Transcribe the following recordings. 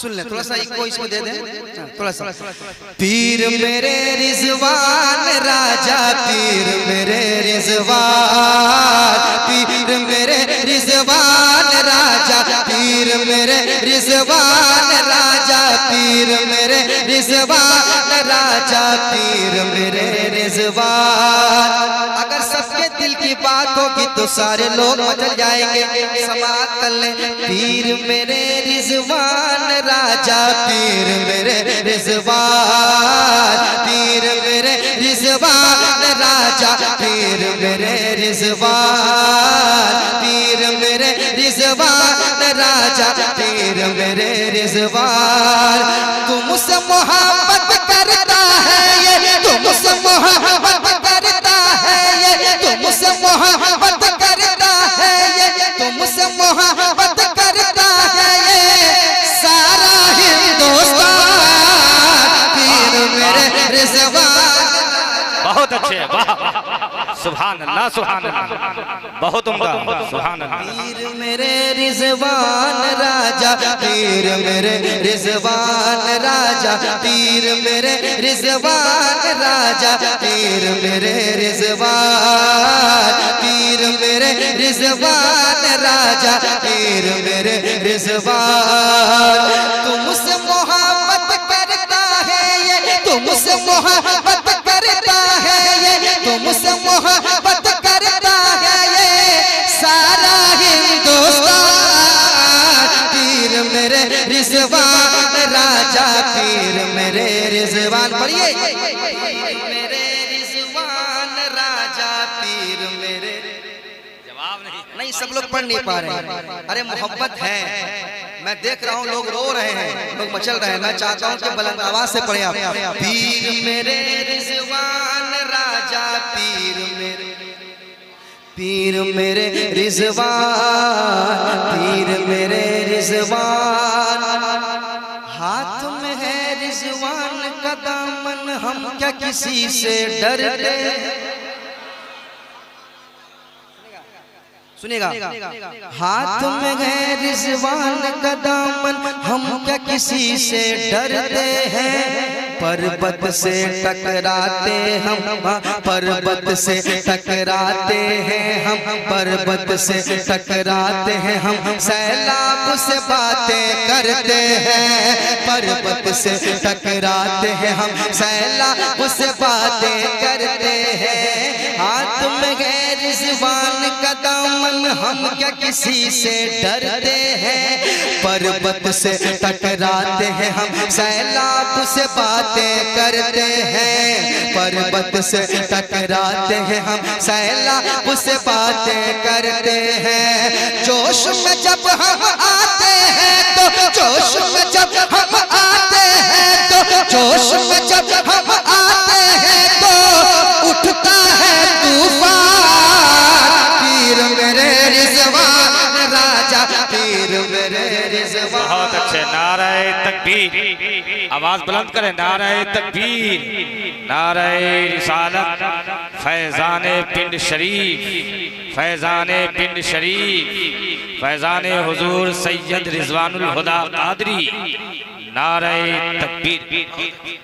सुन ले थोड़ा सा इको इसमें दे दे थोड़ा सा। पीर मेरे रिजवान राजा, पीर मेरे रिजवान, पीर मेरे रिजवान राजा, पीर मेरे रिजवान राजा, पीर मेरे रिजवान राजा, पीर मेरे रिजवान। अगर सबके दिल की बात होगी तो सारे लोग मचल जाएंगे। समात कर ले। पीर मेरे रिजवान राजा, पीर मेरे रिजवान, पीर मेरे रिजवान राजा, पीर मेरे रिजवान, पीर मेरे रिजवान राजा, पीर मेरे रिजवान। तुमसे मोहब्बत करता है ये, तुमसे मोहब्बत करता है ये, तुमसे मोहब्बत करता है ये, तुमसे मोहब्बत करता है ये सारा हिंदुस्तान। पीर मेरे रिजवान। बहुत अच्छे, वाह सुभान अल्लाह, सुभान अल्लाह, बहुत उम्दा, सुभान अल्लाह। पीर मेरे रिजवान राजा, पीर मेरे रिजवान राजा, पीर मेरे रिजवान राजा, पीर मेरे रिजवान, पीर मेरे रिजवान राजा, पीर मेरे रिजवान। तुमसे मोहब्बत करता है ये, तुमसे मोहब्बत करता है ये, तुमसे मोहब्बत करता है ये सारा हिंदुस्तान। पीर मेरे रिजवान राजा, पीर मेरे रिजवान। पढ़िए। मेरे रिजवान राजा, पीर मेरे। जवाब नहीं, सब लोग पढ़ नहीं पा रहे हैं। अरे मोहब्बत है, मैं देख रहा हूँ लोग रो रहे हैं, लोग मचल रहे हैं। मैं चाहता हूँ कि बुलंद आवाज से पढ़े आप। पीर मेरे रिजवान राजा, पीर मेरे, पीर मेरे रिजवान, पीर मेरे रिजवान। हाथ में है रिजवान का दामन, हम क्या किसी से डरते। सुनेगा। हाथ में है रिजवान का दामन, हम क्या किसी से डरते हैं। पर्वत से टकराते हम, पर्वत से टकराते हैं हम, पर्वत से टकराते हैं हम। सैलाब से बातें करते हैं, पर्वत से टकराते हैं हम, सैलाब से बातें करते हैं। हाथ में है रिजवान का दामन, हम क्या किसी से डरते हैं। पर्वत से टकराते हैं हम, सैलाब से बातें करते हैं। पर्वत से टकराते हैं हम, सैलाब से बातें करते हैं। जोश में जब हम आते हैं तो, जोश में जब हम आते हैं तो, जोश में जब हम आते हैं तो उठता है तूफान। पीर मेरे रिजवान राजा, पीर मेरे रिजवान। बहुत अच्छे। नाराए तकबीर, आवाज बुलंद करें। नाराए तकबीर, नाराए रिसालत, फैजाने पिंड शरीफ, फैजाने पिंड शरीफ, फैजाने हुजूर सैयद रिजवानुल हुदा कादरी। नाराए तकबीर।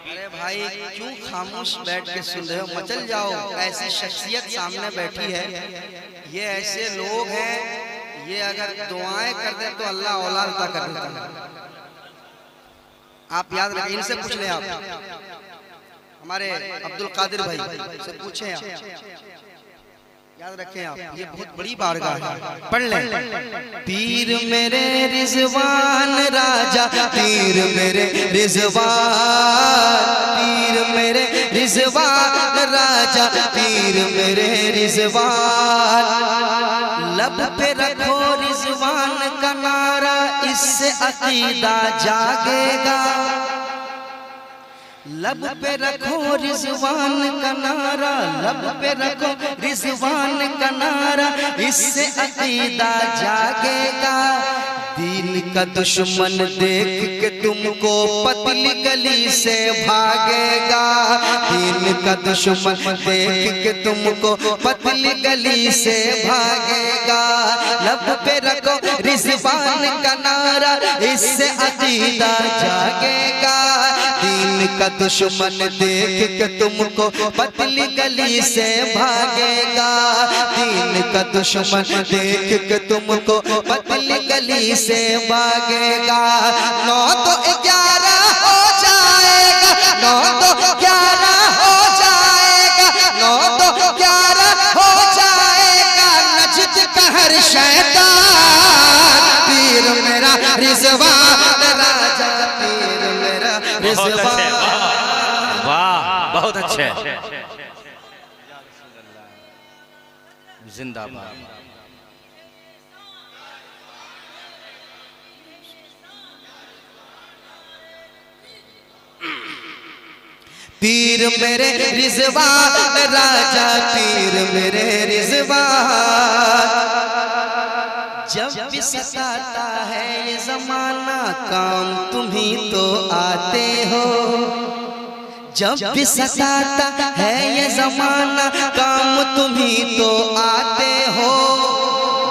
अरे भाई क्यों खामोश बैठ के सुन रहे हो, मचल जाओ। ऐसी शख्सियत सामने बैठी है, ये ऐसे लोग हैं, ये अगर दुआएं कर दे तो अल्लाह औलाद अता कर देता है। आप याद रखें, इनसे पूछ लें। आप हमारे अब्दुल कादिर भाई से पूछें, आप याद रखें। आप ये बहुत बड़ी बारगाह है, पढ़ लें। पीर मेरे रिजवान राजा, पीर मेरे रिजवान, पीर मेरे रिजवान राजा, पीर मेरे रिजवान। लब पे रखो रिजवान का नारा, इससे अकीदा जागेगा। लब पे रखो रिजवान का नारा, लब पे रखो रिजवान का नारा, इससे अकीदा जागेगा। दीन दीन का दुश्मन देख के तुमको पतली गली से भागेगा। दीन का दुश्मन देख के तुमको पतली गली से भागेगा। लब पे रखो रिजवान का नारा, इससे अकीदा जागेगा। दीन का दुश्मन देख के तुमको पतली गली से भागेगा। दीन का दुश्मन देख के तुमको पतली गली से भागेगा। 9 तो 11 हो जाएगा, 9 तो 11 हो जाएगा, 9 तो 11 हो जाएगा। नजद का हर शैतान पीर मेरा रिजवान राजा, पीर मेरा रिजवान। वाह बहुत अच्छे, जिंदाबाद। पीर मेरे रिजवान राजा, पीर मेरे रिजवान। जब भी सताता है ये जमाना, काम तुम ही तो आते हो। जब भी सताता है ये जमाना, काम तुम ही तो आते हो।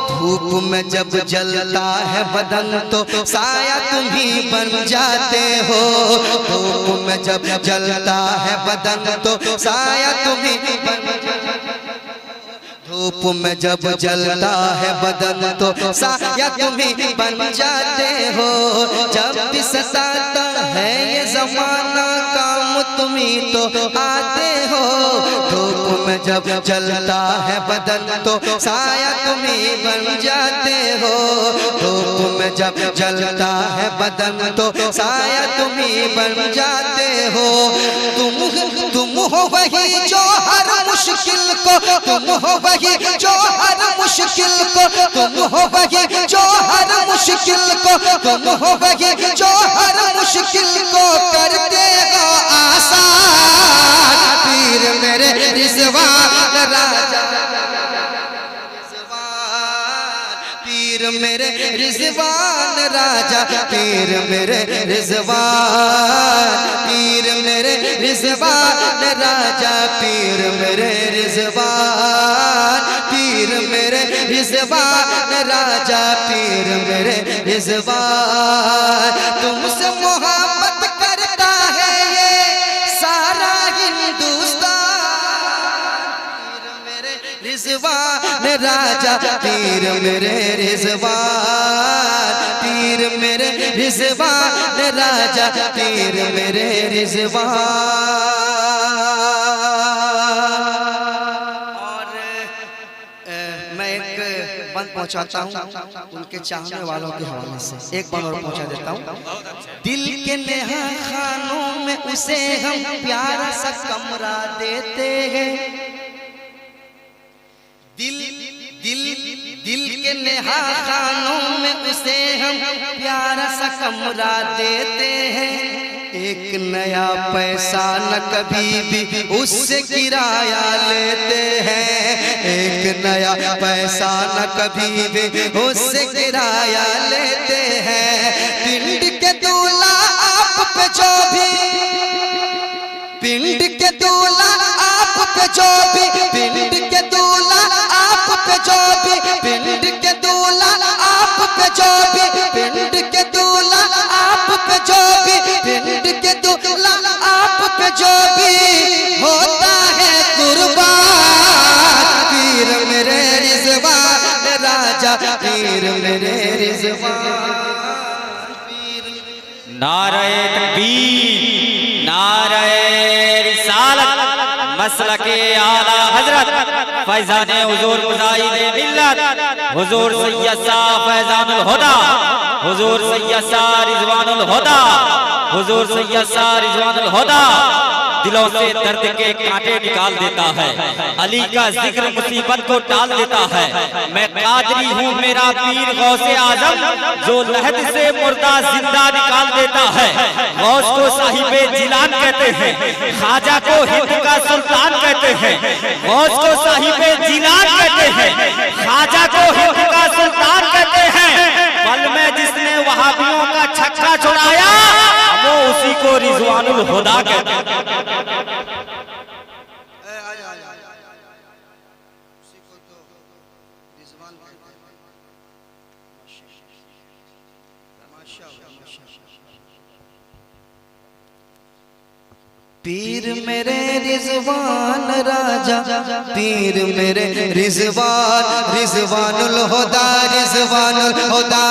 धूप में जब जलता है बदन तो साया तुम ही बन जाते हो। धूप में जब जलता है बदन तो साया तुम ही बन जाते हो। धूप में जब जलता है बदन तो साया तुम ही बन जाते हो। जब भी सताता है ये जमाना, काम तुम ही तो आते हो। धूप में जब जलता है बदन तो साया तुम ही बन जाते हो। धूप में जब जलता है बदन तो साया तुम ही बन जाते हो। तुम हो वही जो हर मुश्किल को, तुम हो वही जो हर मुश्किल को, तुम हो वही जो हर मुश्किल को, तुम हो वही जो हर मुश्किल को कर देगा आसान। पीर मेरे रिजवान राजा, पीर मेरे रिजवान राजा, पीर मेरे रिजवान। पीर मेरे रिजवान राजा, पीर मेरे रिजवान। पीर मेरे रिजवान राजा, पीर मेरे रिजवान। तुमसे मोहब्बत करता है ये सारा हिंदुस्तान। पीर मेरे रिजवान राजा, पीर मेरे रिजवान। पीर मेरे रिजवान राजा, पीर मेरे रिजवान। पहुंचाता हूँ उनके चाहने वालों के हवाले से। एक बार और पहुंचा देता हूँ। दिल के नेहा खानों में उसे हम प्यारा सा कमरा देते हैं। दिल दिल दिल के नेहा खानों में उसे हम प्यारा सा कमरा देते हैं। एक नया पैसा न कभी भी उससे किराया लेते हैं। एक नया पैसा न कभी भी उससे किराया लेते हैं। पिंड के दूल्हा आप पे जो भी, पिंड के दूल्हा आप पे जो भी, पिंड के दूल्हा आप पे जो भी, पिंड के दूल्हा आप पे जो भी, पिंड के दूल्हा आप पे जो भी, पिंड के दूल्हा आप पे जो भी होता है कुर्बान। पीर मेरे रिजवान राजा, पीर मेरे रिजवान। नारे तकबीर, नारे रिसालत, मसलके आला हजरत फैजाने हुजूर मुजाहिदे मिल्लत हुजूर सैयद शाह फैजानुल हुदा, हुजूर सैयद शाह रिजवानुल हुदा, हुजूर सैयद शाह रिजवानुल हुदा दिलों से दर्द के कांटे निकाल देता है। अली का जिक्र मुसीबत को टाल देता है। मैं कादरी हूँ, मेरा पीर गौसे आजम जो लहद से मुर्दा जिंदा निकाल देता है। गौस को साहिबे जिलान कहते हैं, ख्वाजा को हिंद का सुल्तान कहते हैं। गौस को साहिबे जिलान कहते हैं, ख्वाजा को हिंद का सुल्तान कहते हैं। पल में जिसने वहाँ हुदा कहते हैं। पीर मेरे रिजवान राजा, पीर मेरे रिजवान, रिजवानुल हुदा, रिजवानुल हुदा,